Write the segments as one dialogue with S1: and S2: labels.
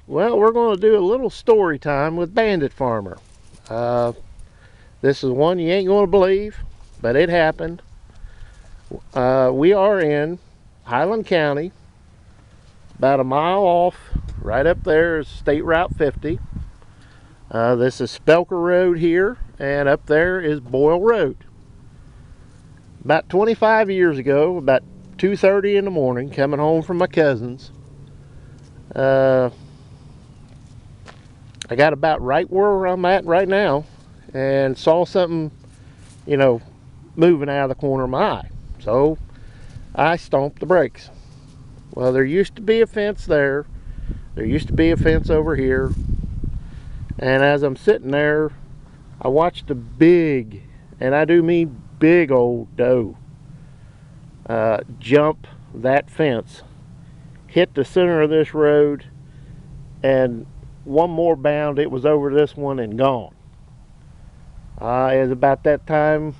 S1: Well, we're going to do a little story time with Bandit Farmer. Uh, this is one you ain't going to believe, but it happened. We are in Highland County, about a mile off. Right up there is State Route 50. This is Spelker Road here, and up there is Boyle Road. About 25 years ago, about 2:30 in the morning, coming home from my cousin's, I got about right where I'm at right now and saw something, moving out of the corner of my eye. So I stomped the brakes. Well, there used to be a fence there. There used to be a fence over here. And as I'm sitting there, I watched a big, and I do mean big old doe, jump that fence, hit the center of this road, and one more bound, it was over this one and gone. It was about that time,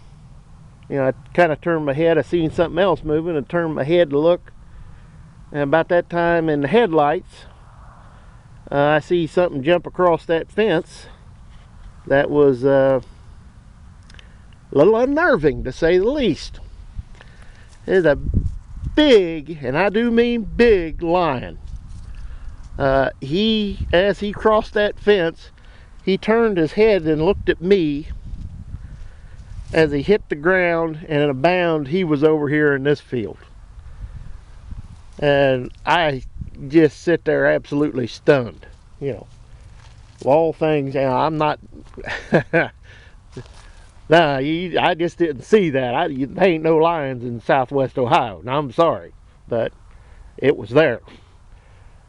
S1: I kind of turned my head. I seen something else moving and turned my head to look. And about that time in the headlights, I see something jump across that fence that was a little unnerving, to say the least. It's a big, and I do mean big, lion. As he crossed that fence, he turned his head and looked at me. As he hit the ground, and in a bound, he was over here in this field. And I just sit there absolutely stunned. Of all things, I'm not... Nah, I just didn't see that. There ain't no lions in southwest Ohio. Now, I'm sorry, but it was there.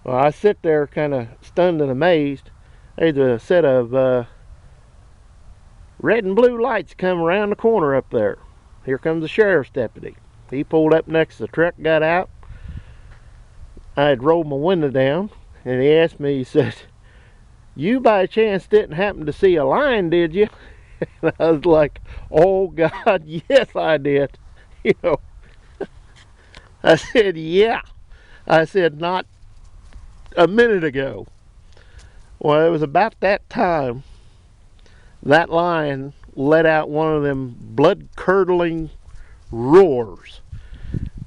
S1: Well, I sit there kind of stunned and amazed. There's a set of red and blue lights come around the corner up there. Here comes the sheriff's deputy. He pulled up next to the truck, got out. I had rolled my window down, and he asked me, he said, "You by chance didn't happen to see a lion, did you?" And I was like, "Oh God, yes I did." I said, "Yeah." I said, "Not a minute ago." Well, it was about that time that lion let out one of them blood-curdling roars.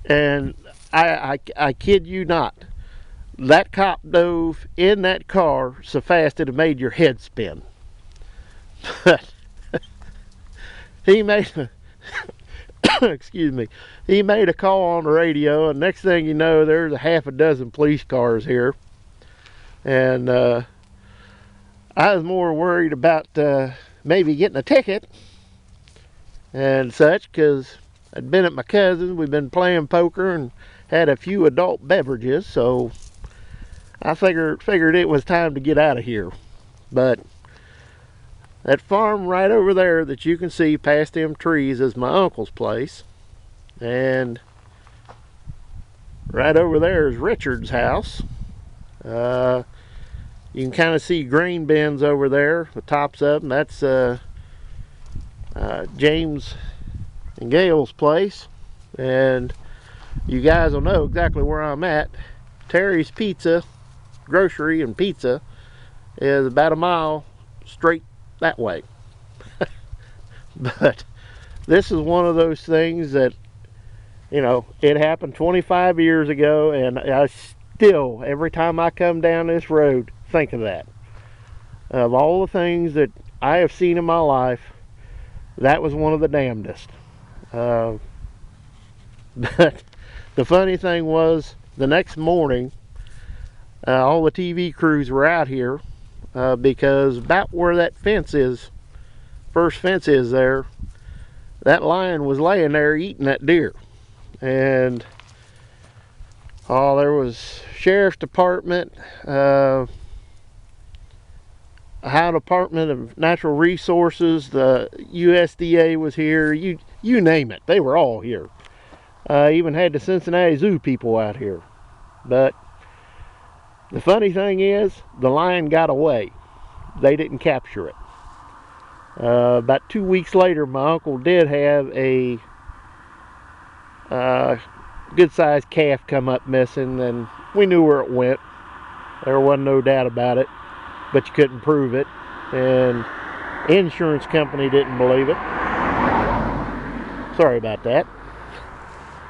S1: And I kid you not, that cop dove in that car so fast it made your head spin. But he made a excuse me, he made a call on the radio, and next thing you know, there's a half a dozen police cars here. And I was more worried about maybe getting a ticket and such, because I'd been at my cousin's. We've been playing poker and had a few adult beverages, so I figured it was time to get out of here. But that farm right over there that you can see past them trees is my uncle's place, and right over there is Richard's house. You can kind of see grain bins over there, the tops of them. That's James and Gail's place. And you guys will know exactly where I'm at. Terry's Pizza, grocery and pizza, is about a mile straight that way. But this is one of those things that, it happened 25 years ago, and I still, every time I come down this road, think of that. Of all the things that I have seen in my life, that was one of the damnedest. But the funny thing was, the next morning, all the TV crews were out here because about where that fence is, first fence is there, that lion was laying there eating that deer. And there was sheriff's department, Ohio Department of Natural Resources, the USDA was here, you name it, they were all here. Even had the Cincinnati Zoo people out here. But the funny thing is, the lion got away. They didn't capture it. About 2 weeks later, my uncle did have a good-sized calf come up missing, and we knew where it went. There wasn't no doubt about it, but you couldn't prove it, and insurance company didn't believe it. Sorry about that.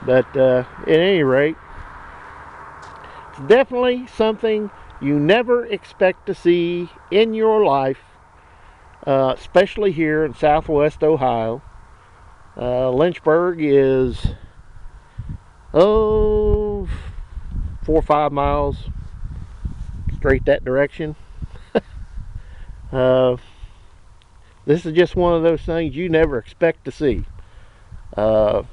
S1: But at any rate, it's definitely something you never expect to see in your life, especially here in southwest Ohio. Lynchburg is 4 or 5 miles straight that direction. This is just one of those things you never expect to see. A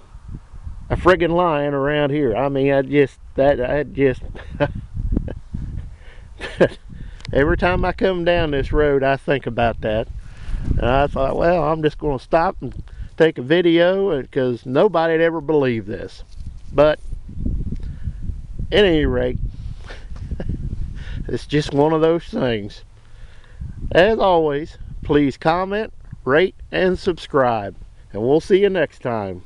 S1: friggin' lion around here. I mean, I just every time I come down this road, I think about that. And I thought, well, I'm just going to stop and take a video, because nobody'd ever believe this. But at any rate, it's just one of those things. As always, please comment, rate, and subscribe. And we'll see you next time.